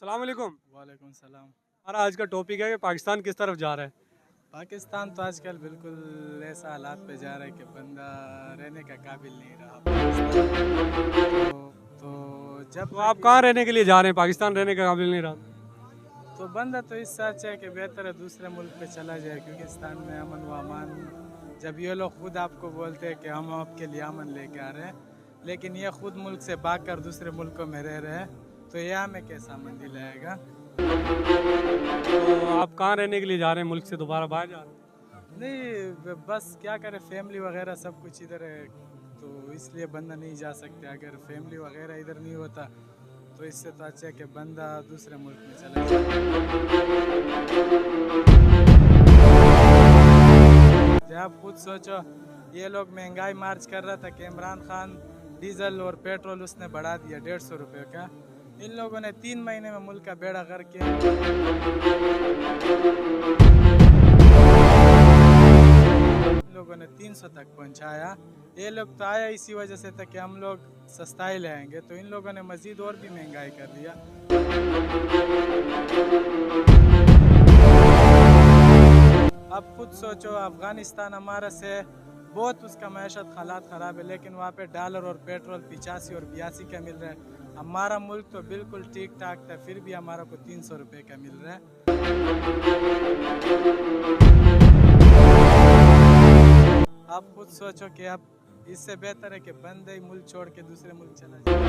अस्सलाम वालेकुम। वालेकुम सलाम। हमारा आज का टॉपिक है कि पाकिस्तान किस तरफ जा रहा है। पाकिस्तान तो आजकल बिल्कुल ऐसा हालात पे जा रहा है कि बंदा रहने का काबिल नहीं रहा पाकिस्तान। तो जब तो तक आप ये कहाँ रहने के लिए जा रहे हैं? पाकिस्तान रहने का काबिल नहीं रहा। तो बंदा तो इस सोच है कि बेहतर है दूसरे मुल्क पे चला जाए, क्योंकि पाकिस्तान में अमन व अमान। जब ये लोग खुद आपको बोलते हैं कि हम आपके लिए अमन लेके आ रहे हैं, लेकिन ये खुद मुल्क से भाग कर दूसरे मुल्कों में रह रहे हैं, तो ये हमें कैसा अमन दिलाएगा। तो आप कहाँ रहने के लिए जा रहे हैं? मुल्क से दोबारा बाहर जा रहे हैं? नहीं, बस क्या करें, फैमिली वगैरह सब कुछ इधर है, तो इसलिए बंदा नहीं जा सकते। अगर फैमिली वगैरह इधर नहीं होता तो इससे तो अच्छा है कि बंदा दूसरे मुल्क में चला जाए। जब आप खुद सोचो, ये लोग महंगाई मार्च कर रहा था कि इमरान खान डीजल और पेट्रोल उसने बढ़ा दिया 150 रुपये का। इन लोगों ने 3 महीने में मुल्क का बेड़ा गर्क किया। लोगों ने 300 तक पहुंचाया। ये लोग तो आया इसी वजह से था कि हम लोग सस्ता ही लाएंगे, तो इन लोगों ने मजीद और भी महंगाई कर दिया। अब खुद सोचो, अफगानिस्तान हमारा से बहुत उसका मैशत हालात ख़राब है, लेकिन वहाँ पे डॉलर और पेट्रोल 85 और 82 का मिल रहा है। हमारा मुल्क तो बिल्कुल ठीक ठाक था, फिर भी हमारा को 300 रुपये का मिल रहा है। आप खुद सोचो कि अब इससे बेहतर है कि बंदे ही मुल्क छोड़ के दूसरे मुल्क चला जाए।